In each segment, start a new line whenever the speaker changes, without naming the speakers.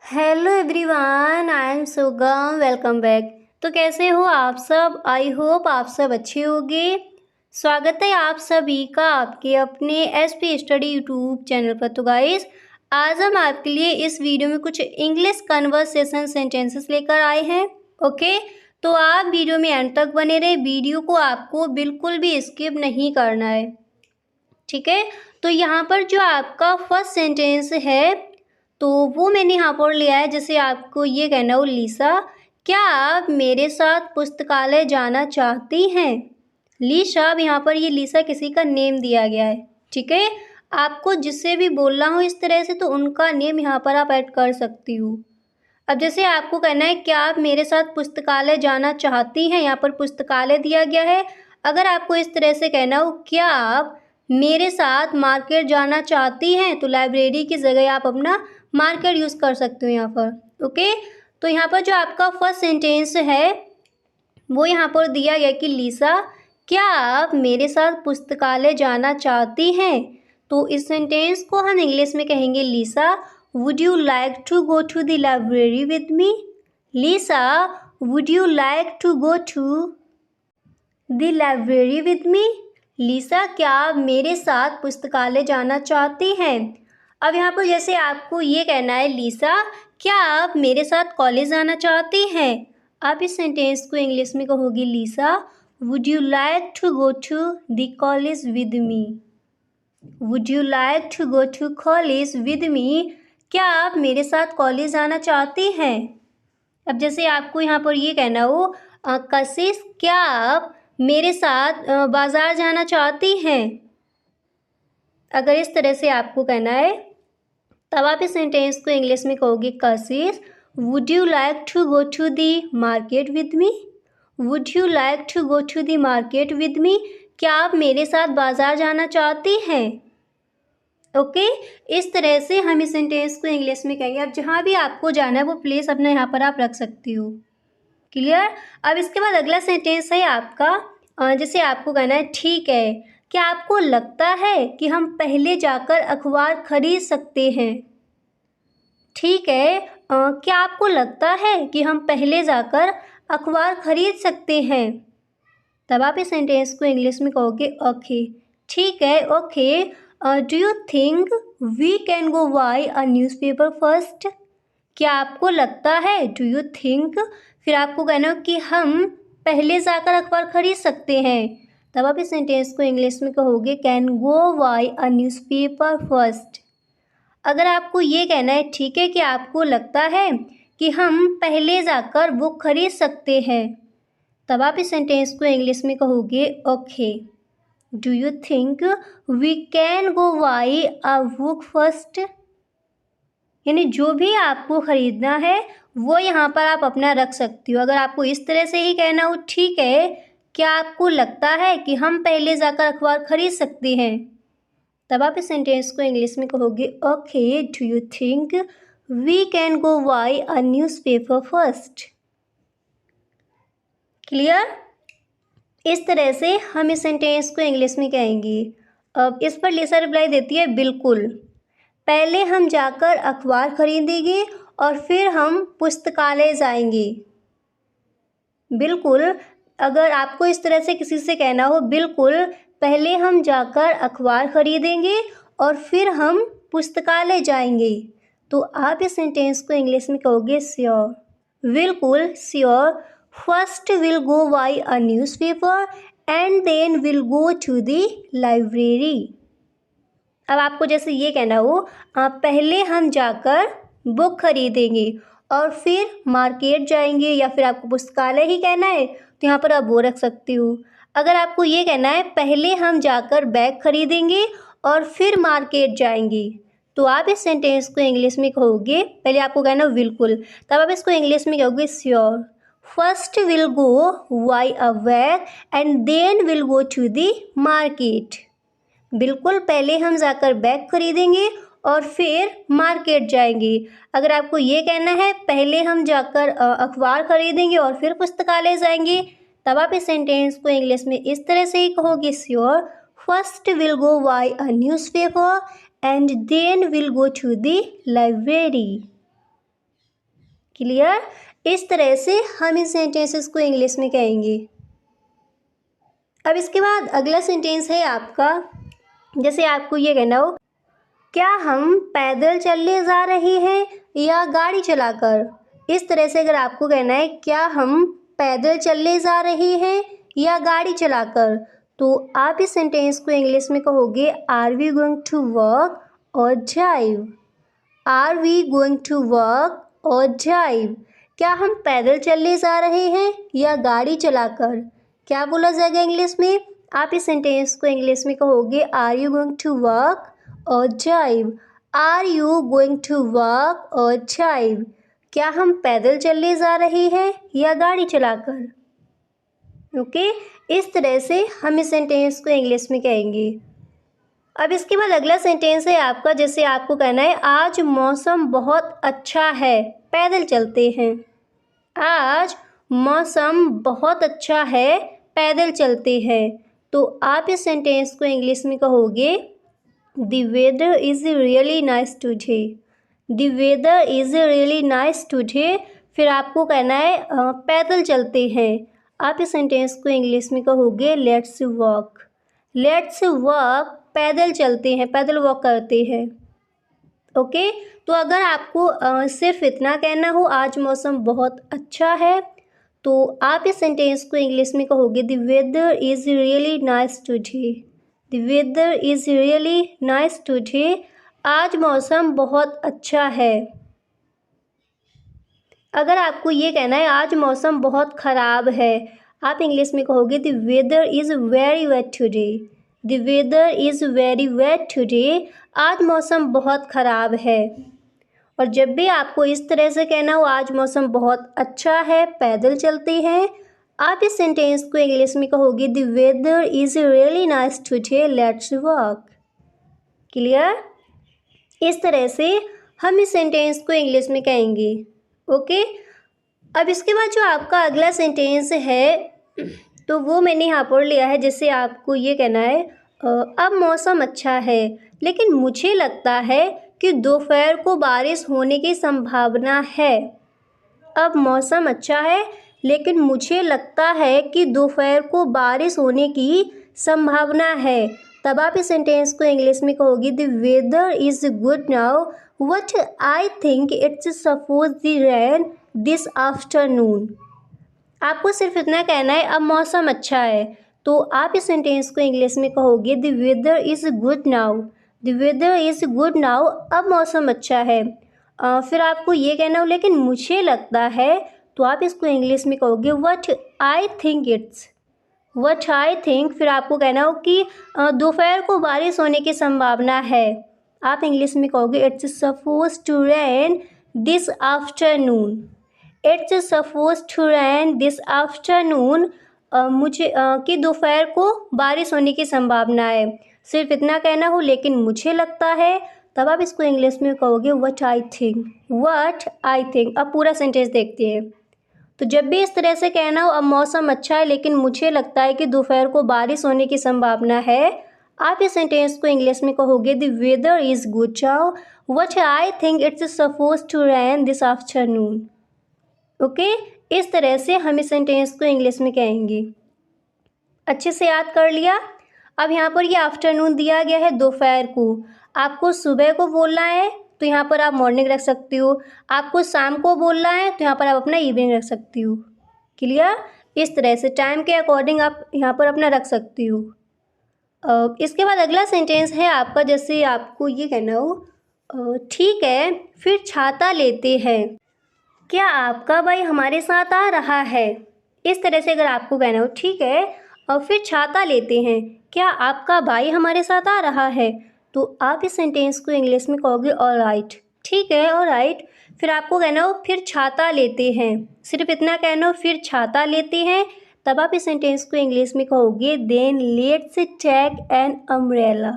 Hello everyone, I am सुगम। Welcome back. तो कैसे हो आप सब? आई होप आप सब अच्छे होंगे। स्वागत है आप सभी का आपके अपने एसपी स्टडी यूट्यूब चैनल पर। तो गाइस, आज हम आपके लिए इस वीडियो में कुछ इंग्लिश कन्वर्सेशन सेंटेंसेस लेकर आए हैं। ओके, तो आप वीडियो में एंड तक बने रहे। वीडियो को आपको बिल्कुल भी स्किप नहीं करना है, ठीक है। तो यहाँ पर जो आपका फर्स्ट सेंटेंस है तो वो मैंने यहाँ पर लिया है। जैसे आपको ये कहना हो, लीसा क्या आप मेरे साथ पुस्तकालय जाना चाहती हैं? लीसा, अब यहाँ पर ये लीसा किसी का नेम दिया गया है, ठीक है। आपको जिससे भी बोलना हो इस तरह से तो उनका नेम यहाँ पर आप ऐड कर सकती हो। अब जैसे आपको कहना है क्या आप मेरे साथ पुस्तकालय जाना चाहती हैं, यहाँ पर पुस्तकालय दिया गया है। अगर आपको इस तरह से कहना हो क्या आप मेरे साथ मार्केट जाना चाहती हैं, तो लाइब्रेरी की जगह आप अपना मार्केट यूज़ कर सकते हो यहाँ पर। ओके, तो यहाँ पर जो आपका फर्स्ट सेंटेंस है वो यहाँ पर दिया गया कि लीसा क्या आप मेरे साथ पुस्तकालय जाना चाहती हैं। तो इस सेंटेंस को हम इंग्लिश में कहेंगे, Lisa would you like to go to the library with me? Lisa would you like to go to the library with me? Lisa क्या आप मेरे साथ पुस्तकालय जाना चाहती हैं? अब यहाँ पर जैसे आपको ये कहना है, लीसा क्या आप मेरे साथ कॉलेज आना चाहती हैं? आप इस सेंटेंस को इंग्लिश में कहोगे, Lisa would you like to go to the college with me? Would you like to go to college with me? क्या आप मेरे साथ कॉलेज आना चाहती हैं? अब जैसे आपको यहाँ पर ये कहना हो, कशिश क्या आप मेरे साथ बाज़ार जाना चाहती हैं? अगर इस तरह से आपको कहना है तब आप इस सेंटेंस को इंग्लिश में कहोगे, Kashish would you like to go to the market with me? Would you like to go to the market with me? क्या आप मेरे साथ बाज़ार जाना चाहती हैं? ओके, इस तरह से हम इस सेंटेंस को इंग्लिश में कहेंगे। अब जहाँ भी आपको जाना है वो प्लेस अपने यहाँ पर आप रख सकती हो। क्लियर? अब इसके बाद अगला सेंटेंस है आपका, जैसे आपको कहना है, ठीक है क्या आपको लगता है कि हम पहले जाकर अखबार खरीद सकते हैं? ठीक है, क्या आपको लगता है कि हम पहले जाकर अखबार खरीद सकते हैं? तब आप इस सेंटेंस को इंग्लिश में कहोगे, ओके। ठीक है, okay, do you think we can go buy a newspaper first? क्या आपको लगता है, डू यू थिंक, फिर आपको कहना हो कि हम पहले जाकर अखबार खरीद सकते हैं। तब आप इस सेंटेंस को इंग्लिश में कहोगे, can go buy a newspaper first. अगर आपको ये कहना है, ठीक है कि आपको लगता है कि हम पहले जाकर बुक खरीद सकते हैं, तब आप इस सेंटेंस को इंग्लिश में कहोगे, okay. Do you think we can go buy a book first? यानी जो भी आपको ख़रीदना है वो यहाँ पर आप अपना रख सकती हो। अगर आपको इस तरह से ही कहना हो, ठीक है क्या आपको लगता है कि हम पहले जाकर अखबार खरीद सकते हैं, तब आप इस सेंटेंस को इंग्लिश में कहोगे, okay do you think we can go buy a newspaper first? Clear? इस तरह से हम इस सेंटेंस को इंग्लिश में कहेंगे। अब इस पर लिसा रिप्लाई देती है, बिल्कुल, पहले हम जाकर अखबार खरीदेंगे और फिर हम पुस्तकालय जाएंगे। बिल्कुल, अगर आपको इस तरह से किसी से कहना हो, बिल्कुल पहले हम जाकर अखबार खरीदेंगे और फिर हम पुस्तकालय जाएंगे, तो आप इस सेंटेंस को इंग्लिश में कहोगे, श्योर। बिल्कुल, sure, first will go buy a newspaper and then will go to the library. अब आपको जैसे ये कहना हो, पहले हम जाकर बुक खरीदेंगे और फिर मार्केट जाएंगे, या फिर आपको पुस्तकालय ही कहना है तो यहाँ पर आप वो रख सकती हो। अगर आपको ये कहना है, पहले हम जाकर बैग खरीदेंगे और फिर मार्केट जाएंगे, तो आप इस सेंटेंस को इंग्लिश में कहोगे, पहले आपको कहना बिल्कुल, तब आप इसको इंग्लिश में कहोगे, sure, first will go buy a bag and then will go to the market. बिल्कुल, पहले हम जाकर बैग खरीदेंगे और फिर मार्केट जाएंगे। अगर आपको ये कहना है, पहले हम जाकर अखबार खरीदेंगे और फिर पुस्तकालय जाएंगे, तब आप इस सेंटेंस को इंग्लिश में इस तरह से ही कहोगे, sure, first will go buy a newspaper and then will go to the library. Clear. इस तरह से हम इन सेंटेंसेस को इंग्लिश में कहेंगे। अब इसके बाद अगला सेंटेंस है आपका, जैसे आपको ये कहना हो, क्या हम पैदल चलने जा रहे हैं या गाड़ी चलाकर। इस तरह से अगर आपको कहना है क्या हम पैदल चलने जा रहे हैं या गाड़ी चलाकर, तो आप इस सेंटेंस को इंग्लिश में कहोगे are we going to work और drive. Are we going to work और ड्राइव। क्या हम पैदल चलने जा रहे हैं या गाड़ी चलाकर। क्या बोला जाएगा इंग्लिश में, आप इस सेंटेंस को इंग्लिश में कहोगे are you going to work और drive. Are you going to work और ड्राइव। क्या हम पैदल चलने जा रहे हैं या गाड़ी चलाकर। ओके, इस तरह से हम इस सेंटेंस को इंग्लिश में कहेंगे। अब इसके बाद अगला सेंटेंस है आपका, जैसे आपको कहना है आज मौसम बहुत अच्छा है, पैदल चलते हैं। आज मौसम बहुत अच्छा है, पैदल चलते हैं। तो आप इस सेंटेंस को इंग्लिश में कहोगे the weather is really nice today. The weather is really nice today. फिर आपको कहना है पैदल चलते हैं। आप इस सेंटेंस को इंग्लिश में कहोगे लेट्स वॉक। लेट्स वॉक, पैदल चलते हैं, पैदल वॉक करते हैं। ओके, तो अगर आपको सिर्फ इतना कहना हो आज मौसम बहुत अच्छा है, तो आप इस सेंटेंस को इंग्लिश में कहोगे the weather is really nice today. The weather is really nice today. आज मौसम बहुत अच्छा है। अगर आपको ये कहना है आज मौसम बहुत ख़राब है, आप इंग्लिश में कहोगे the weather is very wet today. The weather is very wet today. आज मौसम बहुत ख़राब है। और जब भी आपको इस तरह से कहना हो आज मौसम बहुत अच्छा है, पैदल चलते हैं, आप इस सेंटेंस को इंग्लिश में कहोगे the weather is really nice today, let's walk. Clear. इस तरह से हम इस सेंटेंस को इंग्लिश में कहेंगे। ओके, अब इसके बाद जो आपका अगला सेंटेंस है तो वो मैंने यहाँ पर लिया है, जैसे आपको ये कहना है अब मौसम अच्छा है लेकिन मुझे लगता है कि दोपहर को बारिश होने की संभावना है। अब मौसम अच्छा है लेकिन मुझे लगता है कि दोपहर को बारिश होने की संभावना है। तब आप इस सेंटेंस को इंग्लिश में कहोगे the weather is good now but I think it's suppose the rain this afternoon. आपको सिर्फ इतना कहना है अब मौसम अच्छा है, तो आप इस सेंटेंस को इंग्लिश में कहोगे the weather is good now. The weather is good now, अब मौसम अच्छा है। फिर आपको ये कहना हो लेकिन मुझे लगता है, तो आप इसको इंग्लिश में कहोगे what I think it's. What I think. फिर आपको कहना हो कि दोपहर को बारिश होने की संभावना है, आप इंग्लिश में कहोगे it's suppose to rain this afternoon. It's suppose to rain this afternoon. मुझे कि दोपहर को बारिश होने की संभावना है। सिर्फ इतना कहना हो लेकिन मुझे लगता है, तब आप इसको इंग्लिश में कहोगे what I think. What I think. अब पूरा सेंटेंस देखते हैं। तो जब भी इस तरह से कहना हो अब मौसम अच्छा है लेकिन मुझे लगता है कि दोपहर को बारिश होने की संभावना है, आप इस सेंटेंस को इंग्लिश में कहोगे the weather is good now what I think it's suppose to rain this afternoon. Okay, इस तरह से हम इस सेंटेंस को इंग्लिश में कहेंगे। अच्छे से याद कर लिया। अब यहाँ पर ये आफ्टरनून दिया गया है दोपहर को। आपको सुबह को बोलना है तो यहाँ पर आप मॉर्निंग रख सकती हो। आपको शाम को बोलना है तो यहाँ पर आप अपना इवनिंग रख सकती हो। क्लियर। इस तरह से टाइम के अकॉर्डिंग आप यहाँ पर अपना रख सकती हो। इसके बाद अगला सेंटेंस है आपका, जैसे आपको ये कहना हो ठीक है फिर छाता लेते हैं, क्या आपका भाई हमारे साथ आ रहा है। इस तरह से अगर आपको कहना हो ठीक है और फिर छाता लेते हैं, क्या आपका भाई हमारे साथ आ रहा है, तो आप इस सेंटेंस को इंग्लिश में कहोगे ऑलराइट। ठीक है, ऑलराइट। फिर आपको कहना हो फिर छाता लेते हैं, सिर्फ इतना कहना हो फिर छाता लेते हैं, तब आप इस सेंटेंस को इंग्लिश में कहोगे then let's take an umbrella.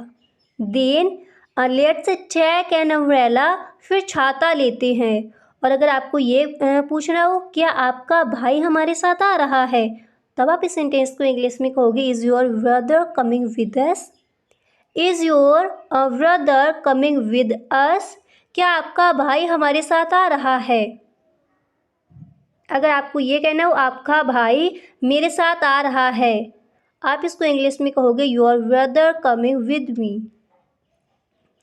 Then let's take an umbrella, फिर छाता लेते हैं। और अगर आपको ये पूछना हो क्या आपका भाई हमारे साथ आ रहा है, तब आप इस सेंटेंस को इंग्लिश में कहोगे is your brother coming with us. Is your brother coming with अस। क्या आपका भाई हमारे साथ आ रहा है। अगर आपको ये कहना हो आपका भाई मेरे साथ आ रहा है, आप इसको इंग्लिश में कहोगे your brother coming with me.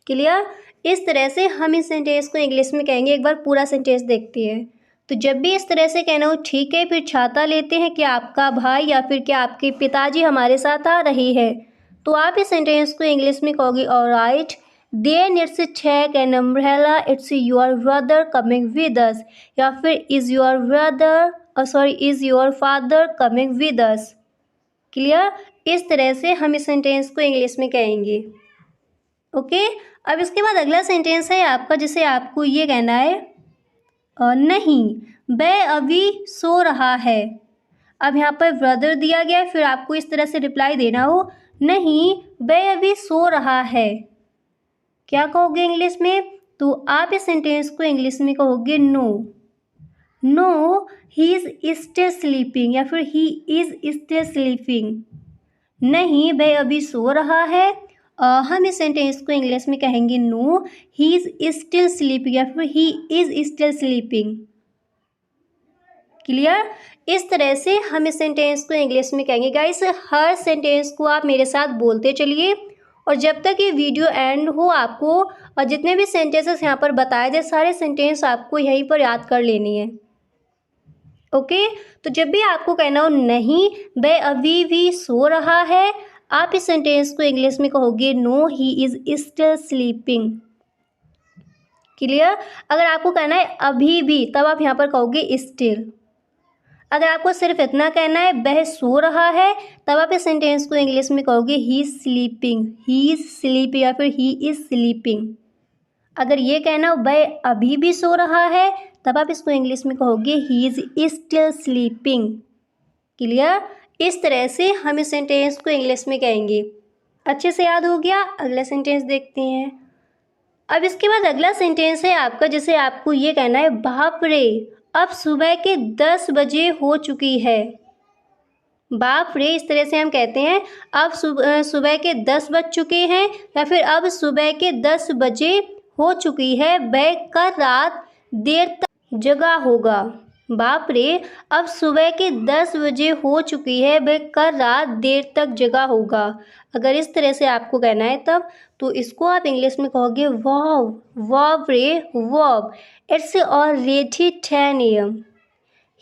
Clear? इस तरह से हम इस सेंटेंस को इंग्लिश में कहेंगे। एक बार पूरा सेंटेंस देखते हैं। तो जब भी इस तरह से कहना हो ठीक है, फिर छाता लेते हैं कि आपका भाई या फिर क्या आपके पिताजी हमारे साथ आ रही है, तो आप इस सेंटेंस को इंग्लिश में कहोगे alright then it's take an umbrella it's your brother coming with us, या फिर is your brother is your father coming with us. Clear? इस तरह से हम इस सेंटेंस को इंग्लिश में कहेंगे। ओके, अब इसके बाद अगला सेंटेंस है आपका, जिसे आपको ये कहना है नहीं वह अभी सो रहा है। अब यहाँ पर ब्रदर दिया गया है, फिर आपको इस तरह से रिप्लाई देना हो नहीं वह अभी सो रहा है। क्या कहोगे इंग्लिश में? तो आप इस सेंटेंस को इंग्लिश में कहोगे no he is still sleeping, या फिर ही इज़ स्टिल स्लीपिंग। नहीं वह अभी सो रहा है। हम इस सेंटेंस को इंग्लिश में कहेंगे no he is still sleeping, या फिर he is still sleeping. Clear? इस तरह से हम इस सेंटेंस को इंग्लिश में कहेंगे। गाइस, हर सेंटेंस को आप मेरे साथ बोलते चलिए, और जब तक ये वीडियो एंड हो आपको और जितने भी सेंटेंसेस यहाँ पर बताए थे सारे सेंटेंस आपको यहीं पर याद कर लेनी है। ओके, तो जब भी आपको कहना हो नहीं वह अभी भी सो रहा है, आप इस सेंटेंस को इंग्लिश में कहोगे no he is still sleeping. Clear? अगर आपको कहना है अभी भी, तब आप यहाँ पर कहोगे स्टिल। अगर आपको सिर्फ इतना कहना है वह सो रहा है, तब आप इस सेंटेंस को इंग्लिश में कहोगे ही इज़ स्लीपिंग, या फिर ही इज़ स्लीपिंग। अगर ये कहना हो वह अभी भी सो रहा है, तब आप इसको इंग्लिश में कहोगे ही इज़ स्टिल स्लीपिंग। क्लियर? इस तरह से हम इस सेंटेंस को इंग्लिश में कहेंगे। अच्छे से याद हो गया? अगला सेंटेंस देखते हैं। अब इसके बाद अगला सेंटेंस है आपका, जिसे आपको ये कहना है बाप रे अब सुबह के 10 बजे हो चुकी है। बाप रे, इस तरह से हम कहते हैं अब सुबह के 10 बज चुके हैं, या फिर अब सुबह के 10 बजे हो चुकी है, वह कल रात देर तक जगा होगा। बाप रे अब सुबह के 10 बजे हो चुकी है, वह कल रात देर तक जगा होगा। अगर इस तरह से आपको कहना है तब, तो इसको आप इंग्लिश में कहोगे वाव रे wow it's already 10 AM।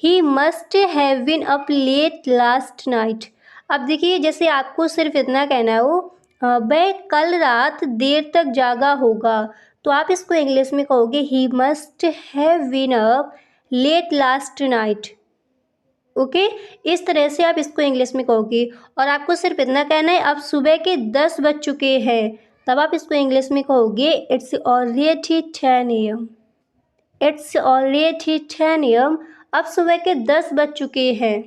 He must have been up late last night. अब देखिए, जैसे आपको सिर्फ इतना कहना हो वह कल रात देर तक जागा होगा, तो आप इसको इंग्लिश में कहोगे he must have been up late last night. Okay, इस तरह से आप इसको इंग्लिश में कहोगे। और आपको सिर्फ इतना कहना है अब सुबह के 10 बज चुके हैं, तब आप इसको इंग्लिश में कहोगे it's already 10 AM। It's already 10 AM। अब सुबह के 10 बज चुके हैं।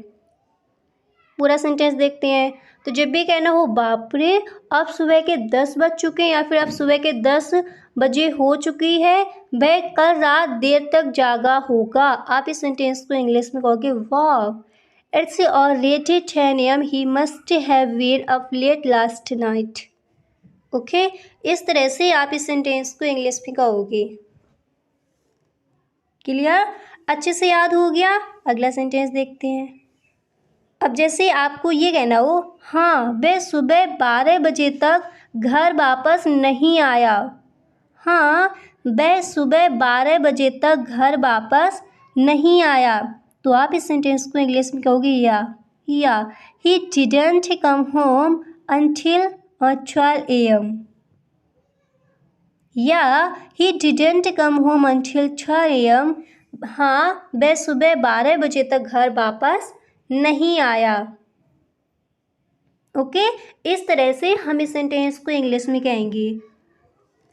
पूरा सेंटेंस देखते हैं। तो जब भी कहना हो बाप रे अब सुबह के 10 बज चुके हैं, या फिर अब सुबह के 10 बजे हो चुकी है, वह कल रात देर तक जागा होगा, आप इस सेंटेंस को इंग्लिश में कहोगे wow it's already 10 AM he must have been up late last night. Okay, इस तरह से आप इस सेंटेंस को इंग्लिश में कहोगे। क्लियर? अच्छे से याद हो गया? अगला सेंटेंस देखते हैं। अब जैसे आपको ये कहना हो हाँ वह सुबह 12 बजे तक घर वापस नहीं आया। हाँ वह सुबह 12 बजे तक घर वापस नहीं आया, तो आप इस सेंटेंस को इंग्लिश में कहोगे या he didn't come home until 12 AM। या he didn't come home until 12 AM। हाँ वह सुबह 12 बजे तक घर वापस नहीं आया। ओके, इस तरह से हम इस सेंटेंस को इंग्लिश में कहेंगे।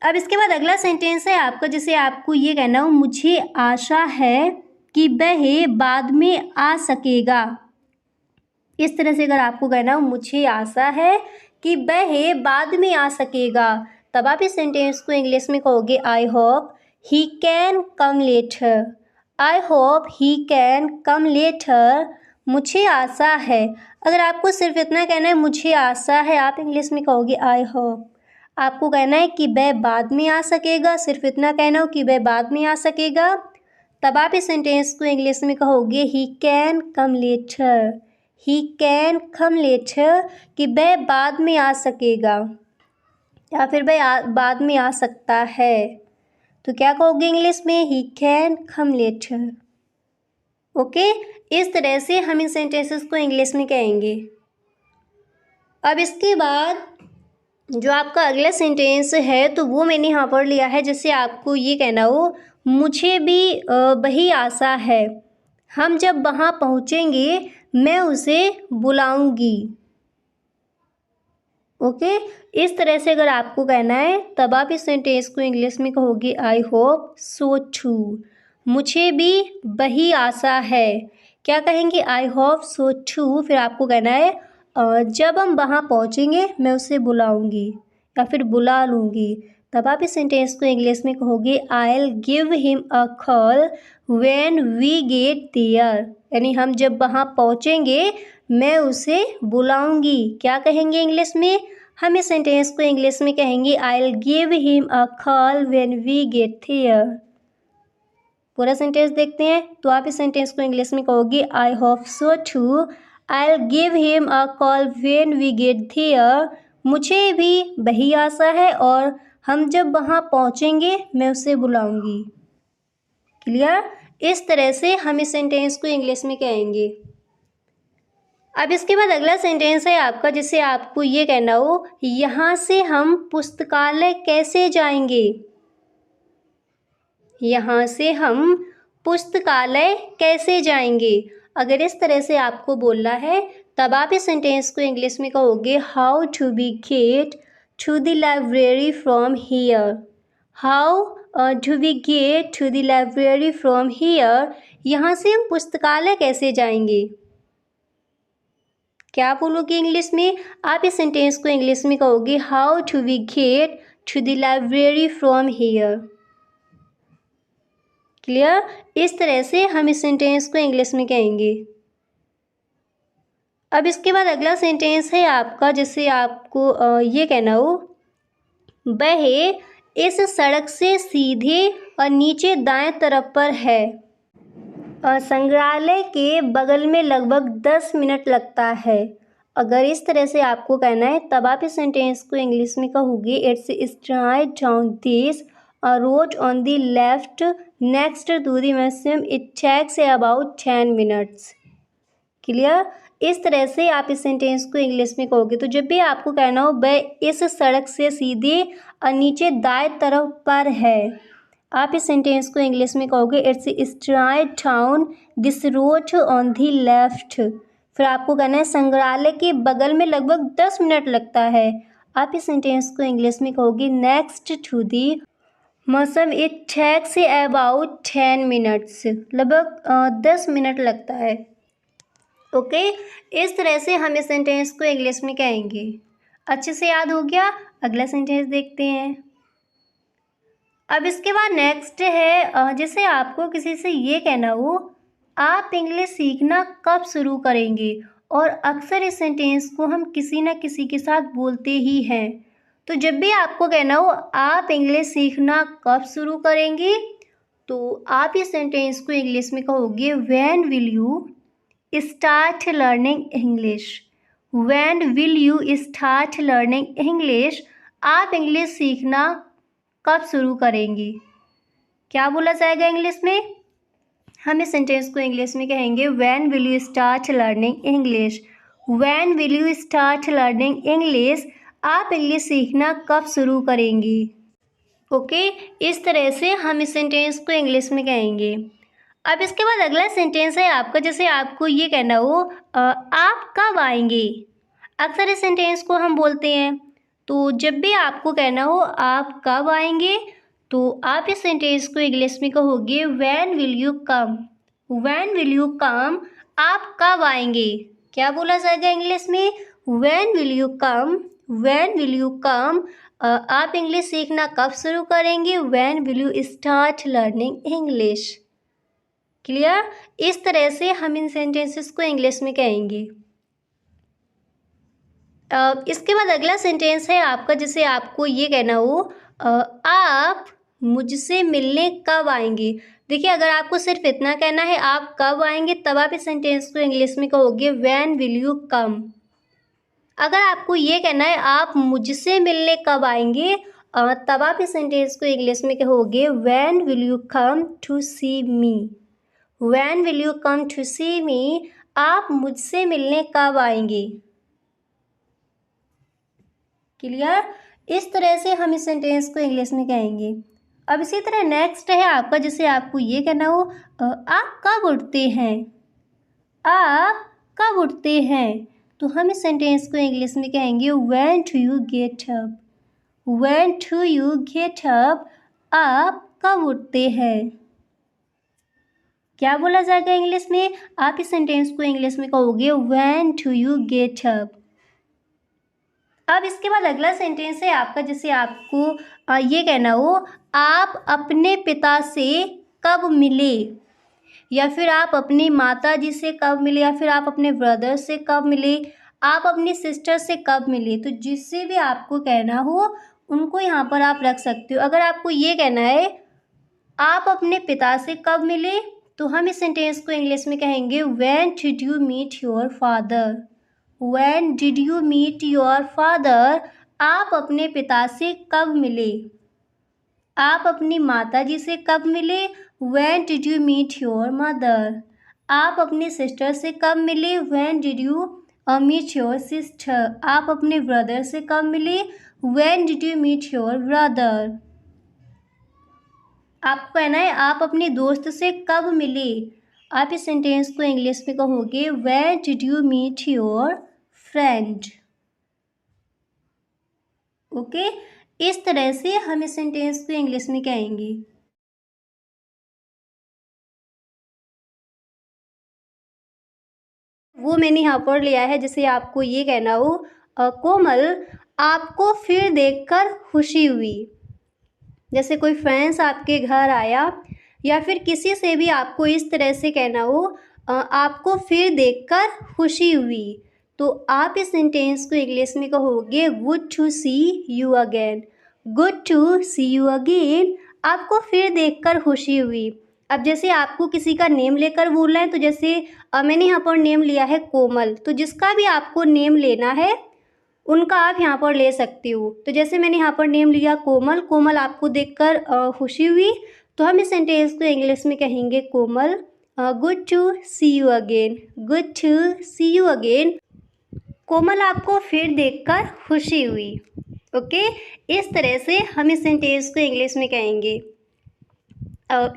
अब इसके बाद अगला सेंटेंस है आपका, जिसे आपको ये कहना हो मुझे आशा है कि वह बाद में आ सकेगा। इस तरह से अगर आपको कहना हो मुझे आशा है कि वह बाद में आ सकेगा, तब आप इस सेंटेंस को इंग्लिश में कहोगे I hope he can come later. I hope he can come later. मुझे आशा है। अगर आपको सिर्फ इतना कहना है मुझे आशा है, आप इंग्लिश में कहोगे आई होप। आपको कहना है कि वह बाद में आ सकेगा, सिर्फ इतना कहना हो कि वह बाद में आ सकेगा, तब आप इस सेंटेंस को इंग्लिश में कहोगे he can come later. He can come later कि वह बाद में आ सकेगा या फिर वह बाद में आ सकता है। तो क्या कहोगे इंग्लिश में? He can come later. Okay, इस तरह से हम इन सेंटेंसेस को इंग्लिश में कहेंगे। अब इसके बाद जो आपका अगला सेंटेंस है तो वो मैंने यहाँ पर लिया है, जिससे आपको ये कहना हो मुझे भी वही आशा है, हम जब वहाँ पहुँचेंगे मैं उसे बुलाऊंगी। ओके, इस तरह से अगर आपको कहना है तब आप इस सेंटेंस को इंग्लिश में कहोगे आई होप सो टू। मुझे भी वही आशा है। क्या कहेंगे? I hope so too. फिर आपको कहना है जब हम वहाँ पहुँचेंगे मैं उसे बुलाऊंगी या फिर बुला लूँगी। तब आप इस सेंटेंस को इंग्लिश में कहोगे I will give him a call when we get there. यानी हम जब वहाँ पहुँचेंगे मैं उसे बुलाऊंगी। क्या कहेंगे इंग्लिश में? हम इस सेंटेंस को इंग्लिश में कहेंगे I will give him a call when we get there. पूरा सेंटेंस देखते हैं। तो आप इस सेंटेंस को इंग्लिश में कहोगे I hope so too, I will give him a call when we get there. मुझे भी वही आशा है और हम जब वहाँ पहुँचेंगे मैं उसे बुलाऊंगी। क्लियर? इस तरह से हम इस सेंटेंस को इंग्लिश में कहेंगे। अब इसके बाद अगला सेंटेंस है आपका, जिससे आपको ये कहना हो यहाँ से हम पुस्तकालय कैसे जाएंगे। यहाँ से हम पुस्तकालय कैसे जाएंगे। अगर इस तरह से आपको बोलना है तब आप इस सेंटेंस को इंग्लिश में कहोगे how to be get to the library from here. How to be get to the library from here. यहाँ से हम पुस्तकालय कैसे जाएंगे। क्या बोलोगे इंग्लिश में? आप इस सेंटेंस को इंग्लिश में कहोगे how to be get to the library from here. Clear? इस तरह से हम इस सेंटेंस को इंग्लिश में कहेंगे। अब इसके बाद अगला सेंटेंस है आपका, जिससे आपको ये कहना हो वह इस सड़क से सीधे और नीचे दाएं तरफ पर है। संग्रहालय के बगल में लगभग 10 मिनट लगता है। अगर इस तरह से आपको कहना है तब आप इस सेंटेंस को इंग्लिश में कहोगे it's straight down this road on the left next to the museum it takes about 10 minutes. Clear? इस तरह से आप इस सेंटेंस को इंग्लिश में कहोगे। तो जब भी आपको कहना हो वह इस सड़क से सीधे और नीचे दाएं तरफ पर है, आप इस सेंटेंस को इंग्लिश में कहोगे it's straight down this road on the left. फिर आपको कहना है संग्रहालय के बगल में लगभग 10 मिनट लगता है। आप इस सेंटेंस को इंग्लिश में कहोगे next to the museum it takes about 10 minutes. लगभग 10 मिनट लगता है। ओके, इस तरह से हम इस सेंटेंस को इंग्लिश में कहेंगे। अच्छे से याद हो गया? अगला सेंटेंस देखते हैं। अब इसके बाद नेक्स्ट है जैसे आपको किसी से ये कहना हो आप इंग्लिश सीखना कब शुरू करेंगे। और अक्सर इस सेंटेंस को हम किसी न किसी के साथ बोलते ही हैं। तो जब भी आपको कहना हो आप इंग्लिश सीखना कब शुरू करेंगे, तो आप इस सेंटेंस को इंग्लिश में कहोगे when will you start learning English. When will you start learning English. आप इंग्लिश सीखना कब शुरू करेंगे। क्या बोला जाएगा इंग्लिश में? हम इस सेंटेंस को इंग्लिश में कहेंगे when will you start learning English. When will you start learning English. आप इंग्लिश सीखना कब शुरू करेंगी। ओके, इस तरह से हम इस सेंटेंस को इंग्लिश में कहेंगे। अब इसके बाद अगला सेंटेंस है आपका, जैसे आपको ये कहना हो आप कब आएंगे। अक्सर इस सेंटेंस को हम बोलते हैं। तो जब भी आपको कहना हो आप कब आएंगे, तो आप इस सेंटेंस को इंग्लिश में कहोगे when will you come. When will you कम। आप कब आएंगे। क्या बोला जाएगा इंग्लिश में? When will you come. When will you कम। आप इंग्लिश सीखना कब शुरू करेंगे। When will you start learning English. Clear? इस तरह से हम इन सेंटेंसेस को इंग्लिश में कहेंगे। इसके बाद अगला सेंटेंस है आपका, जिसे आपको ये कहना हो आप मुझसे मिलने कब आएंगे। देखिए, अगर आपको सिर्फ इतना कहना है आप कब आएंगे, तब आप इस सेंटेंस को इंग्लिश में कहोगे व्हेन विल यू कम। अगर आपको ये कहना है आप मुझसे मिलने कब आएंगे, तब आप इस सेंटेंस को इंग्लिश में कहोगे when will you come to see me. When will you come to see me, आप मुझसे मिलने कब आएंगे। क्लियर? इस तरह से हम इस सेंटेंस को इंग्लिश में कहेंगे। अब इसी तरह नेक्स्ट है आपका, जिसे आपको ये कहना हो आप कब उठते हैं। आप कब उठते हैं, तो हम इस सेंटेंस को इंग्लिश में कहेंगे when do you get up. When do you get up, आप कब उठते हैं। क्या बोला जाएगा इंग्लिश में, आप इस सेंटेंस को इंग्लिश में कहोगे when do you get up. अब इसके बाद अगला सेंटेंस है आपका, जिसे आपको ये कहना हो आप अपने पिता से कब मिले, या फिर आप अपनी माता जी से कब मिले, या फिर आप अपने ब्रदर से कब मिले, आप अपनी सिस्टर से कब मिले। तो जिससे भी आपको कहना हो उनको यहाँ पर आप रख सकते हो। अगर आपको ये कहना है आप अपने पिता से कब मिले, तो हम इस सेंटेंस को इंग्लिश में कहेंगे when did you meet your father. When did you meet your father, आप अपने पिता से कब मिले। आप अपनी माता जी से कब मिले, when did you meet your mother. आप अपनी सिस्टर से कब मिले, when did you meet your sister. आप अपने ब्रदर से कब मिले, when did you meet your brother. आपको कहना है आप अपने दोस्त से कब मिले, आप इस सेंटेंस को इंग्लिश में कहोगे when did you meet your friend. Okay, इस तरह से हम इस सेंटेंस को इंग्लिश में कहेंगे। वो मैंने यहाँ पर लिया है, जिसे आपको ये कहना हो कोमल आपको फिर देखकर खुशी हुई। जैसे कोई फ्रेंड्स आपके घर आया, या फिर किसी से भी आपको इस तरह से कहना हो आपको फिर देखकर खुशी हुई, तो आप इस सेंटेंस को इंग्लिश में कहोगे good to see you again. Good to see you again, आपको फिर देखकर खुशी हुई। अब जैसे आपको किसी का नेम लेकर बोलना है, तो जैसे मैंने यहाँ पर नेम लिया है कोमल, तो जिसका भी आपको नेम लेना है उनका आप यहाँ पर ले सकते हो। तो जैसे मैंने यहाँ पर नेम लिया कोमल, कोमल आपको देखकर खुशी हुई, तो हम इस सेंटेंस को इंग्लिश में कहेंगे Komal good to see you again. Good to see you again, Komal आपको फिर देखकर खुशी हुई। ओके, इस तरह से हम इस सेंटेंस को इंग्लिश में कहेंगे।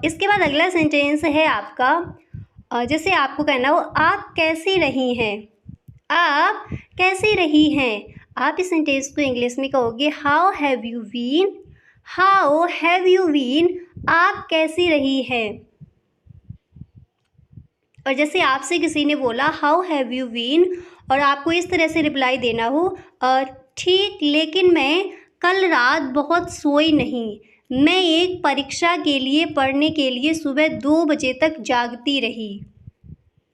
इसके बाद अगला सेंटेंस है आपका, जैसे आपको कहना हो आप कैसी रही हैं। आप कैसी रही हैं, आप इस सेंटेंस को इंग्लिश में कहोगे how have you been. How have you been, आप कैसी रही हैं। और जैसे आपसे किसी ने बोला हाउ हैव यू बीन, और आपको इस तरह से रिप्लाई देना हो ठीक, लेकिन मैं कल रात बहुत सोई नहीं, मैं एक परीक्षा के लिए पढ़ने के लिए सुबह 2 बजे तक जागती रही।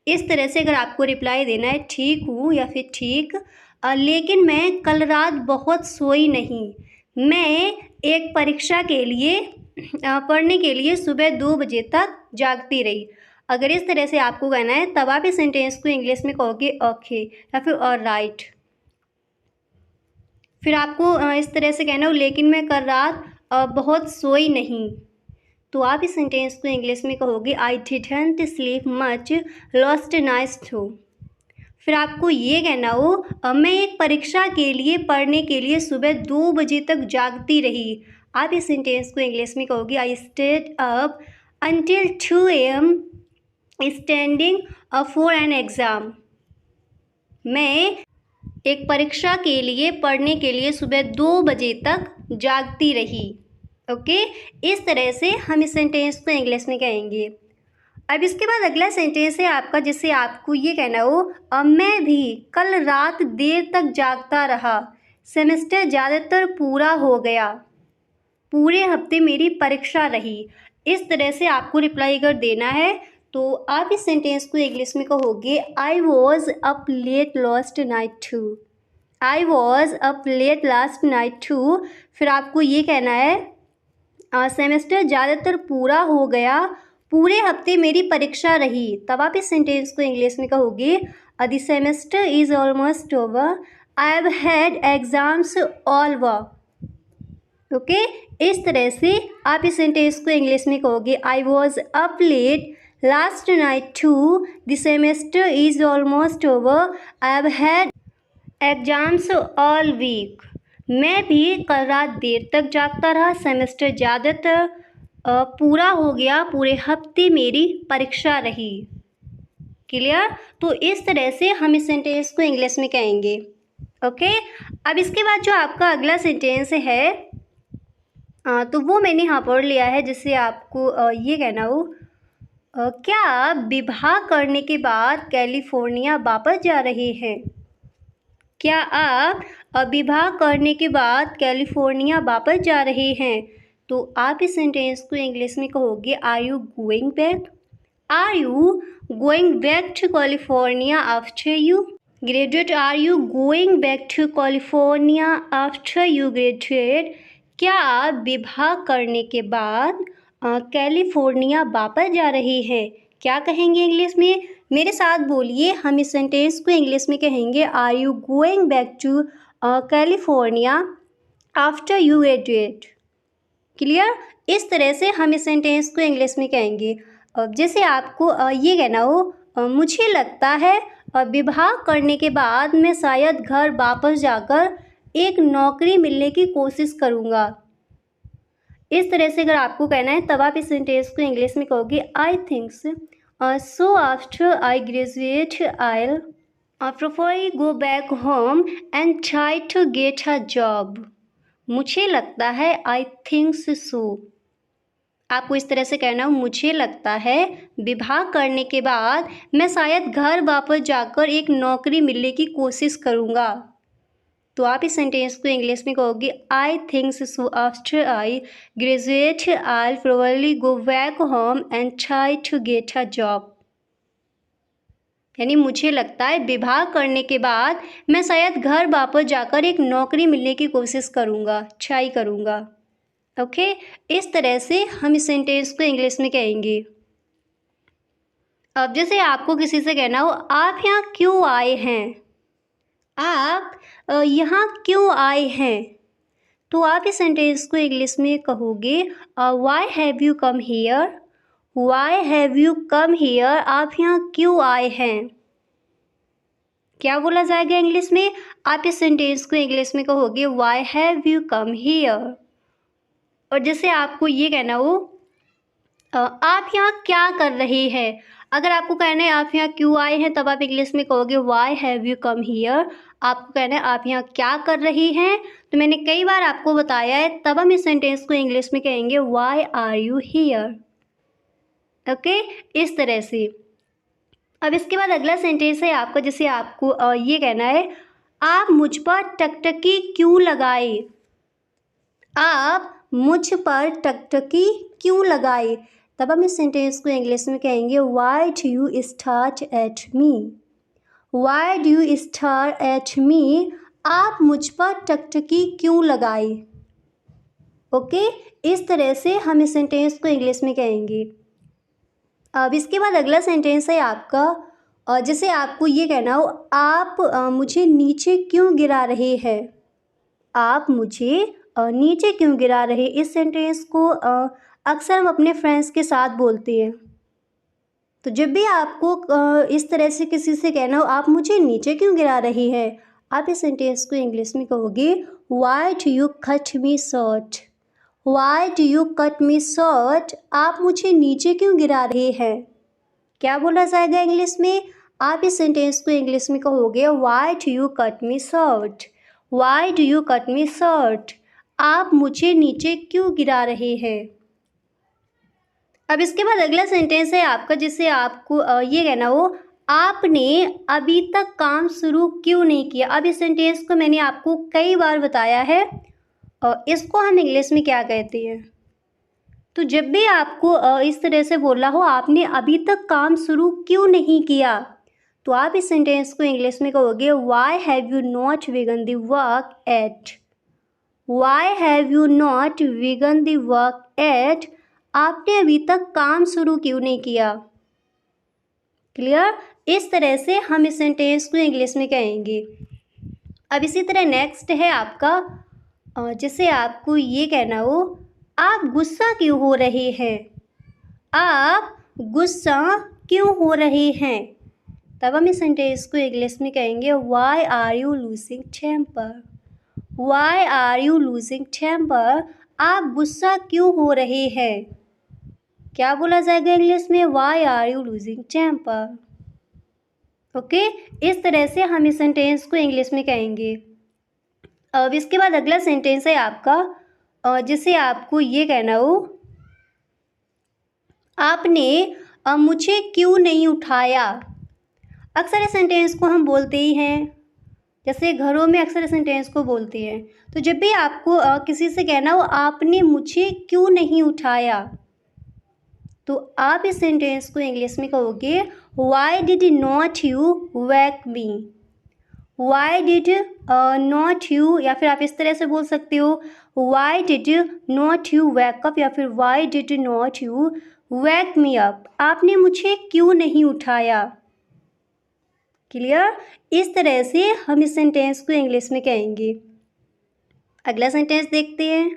इस तरह से अगर आपको रिप्लाई देना है ठीक हूँ या फिर ठीक, लेकिन मैं कल रात बहुत सोई नहीं, मैं एक परीक्षा के लिए पढ़ने के लिए सुबह 2 बजे तक जागती रही। अगर इस तरह से आपको कहना है, तब आप इस सेंटेंस को इंग्लिश में कहोगे ओके या फिर ऑलराइट। फिर आपको इस तरह से कहना हो लेकिन मैं कल रात बहुत सोई नहीं, तो आप इस सेंटेंस को इंग्लिश में कहोगे I didn't sleep much last night too. फिर आपको ये कहना हो मैं एक परीक्षा के लिए पढ़ने के लिए सुबह 2 बजे तक जागती रही, आप इस सेंटेंस को इंग्लिश में कहोगे I stayed up until 2 AM standing for an exam. मैं एक परीक्षा के लिए पढ़ने के लिए सुबह 2 बजे तक जागती रही। ओके, इस तरह से हम इस सेंटेंस को इंग्लिश में कहेंगे। अब इसके बाद अगला सेंटेंस है आपका, जिससे आपको ये कहना हो मैं भी कल रात देर तक जागता रहा, सेमेस्टर ज़्यादातर पूरा हो गया, पूरे हफ्ते मेरी परीक्षा रही। इस तरह से आपको रिप्लाई अगर देना है, तो आप इस सेंटेंस को इंग्लिश में कहोगे I was up late last night too. I was up late last night too. फिर आपको ये कहना है सेमेस्टर ज़्यादातर पूरा हो गया पूरे हफ्ते मेरी परीक्षा रही, तब आप इस सेंटेंस को इंग्लिश में कहोगे the semester is almost over, I have had exams all were. Okay, इस तरह से आप इस सेंटेंस को इंग्लिश में कहोगे I was up late last night too, the semester is almost over, I have had exams all week. मैं भी कल रात देर तक जागता रहा, सेमेस्टर ज़्यादातर पूरा हो गया, पूरे हफ्ते मेरी परीक्षा रही। क्लियर? तो इस तरह से हम इस सेंटेंस को इंग्लिश में कहेंगे। ओके, अब इसके बाद जो आपका अगला सेंटेंस है तो वो मैंने यहाँ पर लिया है, जिससे आपको ये कहना हो क्या आप विवाह करने के बाद कैलिफोर्निया वापस जा रहे हैं? क्या आप विवाह करने के बाद कैलिफोर्निया वापस जा रहे हैं? तो आप इस सेंटेंस को इंग्लिश में कहोगे are you going back? Are you going back to California after you graduate? Are you going back to California after you graduate? क्या आप विवाह करने के बाद कैलिफोर्निया वापस जा रहे हैं? क्या कहेंगे इंग्लिश में? मेरे साथ बोलिए, हम इस सेंटेंस को इंग्लिश में कहेंगे are you going back to California after you graduate. Clear? इस तरह से हम इस सेंटेंस को इंग्लिश में कहेंगे। अब जैसे आपको ये कहना हो मुझे लगता है विवाह करने के बाद मैं शायद घर वापस जाकर एक नौकरी मिलने की कोशिश करूँगा। इस तरह से अगर आपको कहना है तब आप इस सेंटेंस को इंग्लिश में कहोगे I thinks so after I graduate I prefer go back home and try to get a job. मुझे लगता है आई थिंक्स सो। आपको इस तरह से कहना हो मुझे लगता है विवाह करने के बाद मैं शायद घर वापस जाकर एक नौकरी मिलने की कोशिश करूँगा। तो आप इस सेंटेंस को इंग्लिश में कहोगे I thinks so after I graduate I probably go back home and try to get a job. यानी मुझे लगता है विवाह करने के बाद मैं शायद घर वापस जाकर एक नौकरी मिलने की कोशिश करूँगा, ट्राई करूँगा। ओके, इस तरह से हम इस सेंटेंस को इंग्लिश में कहेंगे। अब जैसे आपको किसी से कहना हो आप यहाँ क्यों आए हैं? आप यहाँ क्यों आए हैं? तो आप इस सेंटेंस को इंग्लिश में कहोगे why have you come here? Y have you come here? आप यहाँ क्यों आए हैं? क्या बोला जाएगा इंग्लिश में? आप इस सेंटेंस को इंग्लिश में कहोगे why have you come here. और जैसे आपको ये कहना हो आप यहाँ क्या कर रहे हैं? अगर आपको कहना है आप यहाँ क्यों आए हैं तब आप इंग्लिश में कहोगे why have you come here. आपको कहना है आप यहाँ क्या कर रही हैं, तो मैंने कई बार आपको बताया है, तब हम इस सेंटेंस को इंग्लिश में कहेंगे why are you here. Okay, इस तरह से। अब इसके बाद अगला सेंटेंस है आपका, जिसे आपको ये कहना है आप मुझ पर टकटकी क्यों लगाए? आप मुझ पर टकटकी क्यों लगाए? तब हम इस सेंटेंस को इंग्लिश में कहेंगे why do you star at me? Why do you star at me? आप मुझ पर टकटकी क्यों लगाए? ओके, इस तरह से हम इस सेंटेंस को इंग्लिश में कहेंगे। अब इसके बाद अगला सेंटेंस है आपका, और जैसे आपको ये कहना हो आप मुझे नीचे क्यों गिरा रहे हैं? आप मुझे नीचे क्यों गिरा रहे? इस सेंटेंस को अक्सर हम अपने फ्रेंड्स के साथ बोलते हैं। तो जब भी आपको इस तरह से किसी से कहना हो आप मुझे नीचे क्यों गिरा रही हैं, आप इस सेंटेंस को इंग्लिश में कहोगे why do you cut me short? Why do you cut me short? आप मुझे नीचे क्यों गिरा रहे हैं? क्या बोला जाएगा इंग्लिश में? आप इस सेंटेंस को इंग्लिश में कहोगे why do you cut me short? Why do you cut me short? आप मुझे नीचे क्यों गिरा रहे हैं? अब इसके बाद अगला सेंटेंस है आपका, जिससे आपको ये कहना हो आपने अभी तक काम शुरू क्यों नहीं किया? अब इस सेंटेंस को मैंने आपको कई बार बताया है और इसको हम इंग्लिश में क्या कहते हैं? तो जब भी आपको इस तरह से बोला हो आपने अभी तक काम शुरू क्यों नहीं किया, तो आप इस सेंटेंस को इंग्लिश में कहोगे why have you not begun the work at? Why have you not begun the work at? आपने अभी तक काम शुरू क्यों नहीं किया। क्लियर। इस तरह से हम इस सेंटेंस को इंग्लिश में कहेंगे। अब इसी तरह नेक्स्ट है आपका, जिसे आपको ये कहना हो, आप गुस्सा क्यों हो रहे हैं। आप गुस्सा क्यों हो रहे हैं। तब हम इस सेंटेंस को इंग्लिश में कहेंगे why are you losing temper. Why are you losing temper. आप गुस्सा क्यों हो रहे हैं। क्या बोला जाएगा इंग्लिश में, why are you losing temper. Okay, इस तरह से हम इस सेंटेंस को इंग्लिश में कहेंगे। अब इसके बाद अगला सेंटेंस है आपका, जिसे आपको ये कहना हो, आपने मुझे क्यों नहीं उठाया। अक्सर इस सेंटेंस को हम बोलते ही हैं, जैसे घरों में अक्सर इस सेंटेंस को बोलते हैं। तो जब भी आपको किसी से कहना हो आपने मुझे क्यों नहीं उठाया, तो आप इस सेंटेंस को इंग्लिश में कहोगे why did not you wake me. Why did not you, या फिर आप इस तरह से बोल सकते हो why did not you wake up, या फिर why did not you wake me up. आपने मुझे क्यों नहीं उठाया। क्लियर। इस तरह से हम इस सेंटेंस को इंग्लिश में कहेंगे। अगला सेंटेंस देखते हैं।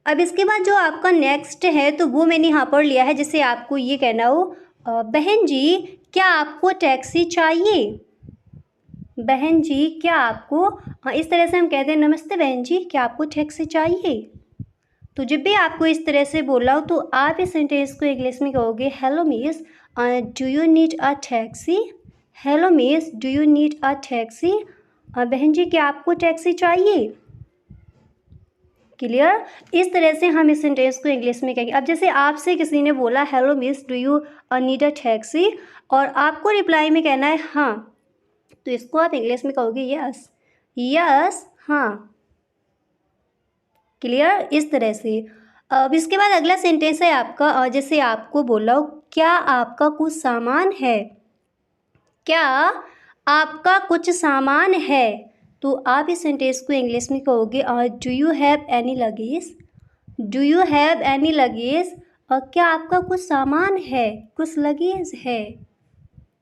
अब इसके बाद जो आपका नेक्स्ट है तो वो मैंने यहाँ पर लिया है, जिसे आपको ये कहना हो, बहन जी क्या आपको टैक्सी चाहिए। बहन जी क्या आपको, इस तरह से हम कहते हैं नमस्ते बहन जी क्या आपको टैक्सी चाहिए। तो जब भी आपको इस तरह से बोला हो तो आप इस सेंटेंस को इंग्लिश में कहोगे hello miss do you need a taxi. Hello miss do you need a taxi. बहन जी क्या आपको टैक्सी चाहिए। क्लियर। इस तरह से हम इस सेंटेंस को इंग्लिश में कहेंगे। अब जैसे आपसे किसी ने बोला hello miss do you need a taxi, और आपको रिप्लाई में कहना है हाँ, तो इसको आप इंग्लिश में कहोगे यस। यस हाँ। क्लियर। इस तरह से। अब इसके बाद अगला सेंटेंस है आपका, जैसे आपको बोला हो क्या आपका कुछ सामान है। क्या आपका कुछ सामान है, तो आप इस सेंटेंस को इंग्लिश में कहोगे do you have any luggage. Do you have any luggage. क्या आपका कुछ सामान है, कुछ लगेज है।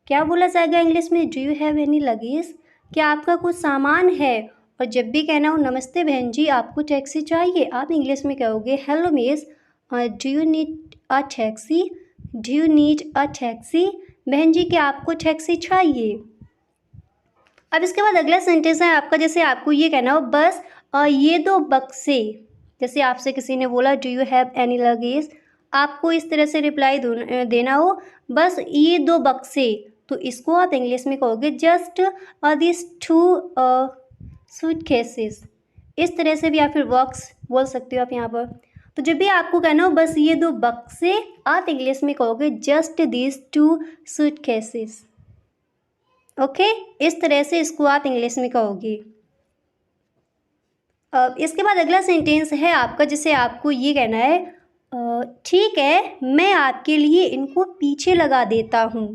क्या बोला जाएगा इंग्लिश में, do you have any luggage. क्या आपका कुछ सामान है। और जब भी कहना हो नमस्ते बहन जी आपको टैक्सी चाहिए, आप इंग्लिश में कहोगे hello miss do you need a taxi. Do you need a taxi. बहन जी क्या आपको टैक्सी चाहिए। अब इसके बाद अगला सेंटेंस है आपका, जैसे आपको ये कहना हो बस ये दो बक्से। जैसे आपसे किसी ने बोला do you have any luggage, आपको इस तरह से रिप्लाई देना हो बस ये दो बक्से, तो इसको आप इंग्लिश में कहोगे जस्ट दिस टू सूटकेसेस। इस तरह से भी, या फिर बॉक्स बोल सकते हो आप यहाँ पर। तो जब भी आपको कहना हो बस ये दो बक्से, आप इंग्लिश में कहोगे just this two suitcases. Okay, इस तरह से इसको आप इंग्लिश में कहोगे। अब इसके बाद अगला सेंटेंस है आपका, जिसे आपको ये कहना है ठीक है मैं आपके लिए इनको पीछे लगा देता हूँ।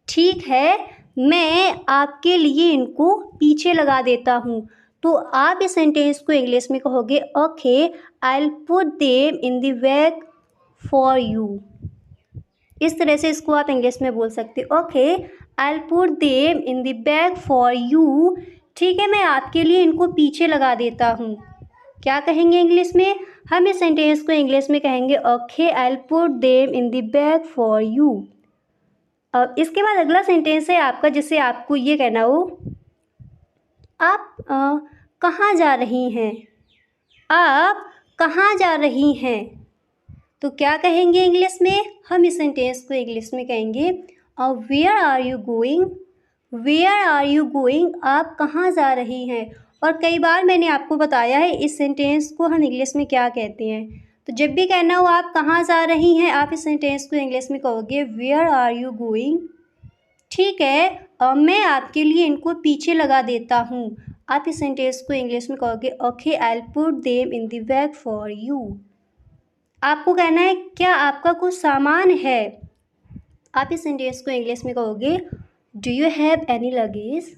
ठीक है मैं आपके लिए इनको पीछे लगा देता हूँ, तो आप इस सेंटेंस को इंग्लिश में कहोगे okay I will put them in the bag for you. इस तरह से इसको आप इंग्लिश में बोल सकते हो okay I will put them in the bag for you. ठीक है मैं आपके लिए इनको पीछे लगा देता हूँ। क्या कहेंगे इंग्लिश में, हम इस सेंटेंस को इंग्लिश में कहेंगे okay I will put them in the bag for you. अब इसके बाद अगला सेंटेंस है आपका, जिसे आपको ये कहना हो आप कहाँ जा रही हैं। आप कहाँ जा रही हैं, तो क्या कहेंगे इंग्लिश में, हम इस सेंटेंस को इंग्लिश में कहेंगे where are you going. Where are you going, आप कहाँ जा रही हैं। और कई बार मैंने आपको बताया है इस सेंटेंस को हम इंग्लिश में क्या कहते हैं। तो जब भी कहना हो आप कहाँ जा रही हैं, आप इस सेंटेंस को इंग्लिश में कहोगे वेयर आर यू गोइंग। ठीक है मैं आपके लिए इनको पीछे लगा देता हूँ, आप इस सेंटेंस को इंग्लिश में कहोगे okay I will put them in the bag for you. आपको कहना है क्या आपका कुछ सामान है, आप इस सेंटेंस को इंग्लिश में कहोगे do you have any luggage.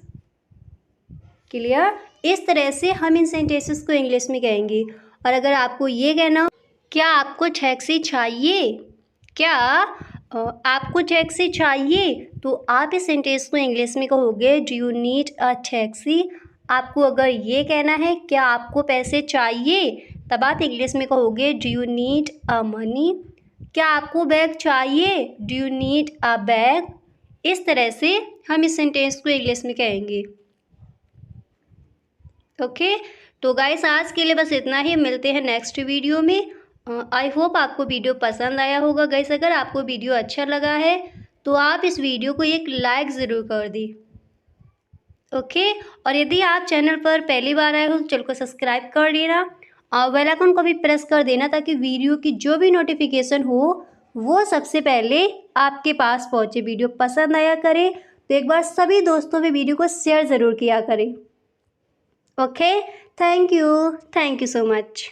Clear. इस तरह से हम इन सेंटेंसेस को इंग्लिश में कहेंगे। और अगर आपको ये कहना हो क्या आपको टैक्सी चाहिए? क्या आपको टैक्सी चाहिए? तो आप इस सेंटेंस को इंग्लिश में कहोगे do you need a taxi. आपको अगर ये कहना है क्या आपको पैसे चाहिए, तब आप इंग्लिश में कहोगे do you need a money. क्या आपको बैग चाहिए? Do you need a bag. इस तरह से हम इस सेंटेंस को इंग्लिश में कहेंगे। ओके, तो गाइस आज के लिए बस इतना ही, मिलते हैं नेक्स्ट वीडियो में। आई होप आपको वीडियो पसंद आया होगा। गाइस अगर आपको वीडियो अच्छा लगा है तो आप इस वीडियो को एक लाइक ज़रूर कर दी। ओके, और यदि आप चैनल पर पहली बार आए हो तो चैनल को सब्सक्राइब कर लेना और बेल आइकन को भी प्रेस कर देना, ताकि वीडियो की जो भी नोटिफिकेशन हो वो सबसे पहले आपके पास पहुँचे। वीडियो पसंद आया करे तो एक बार सभी दोस्तों में वीडियो को शेयर ज़रूर किया करें। Okay, thank you so much.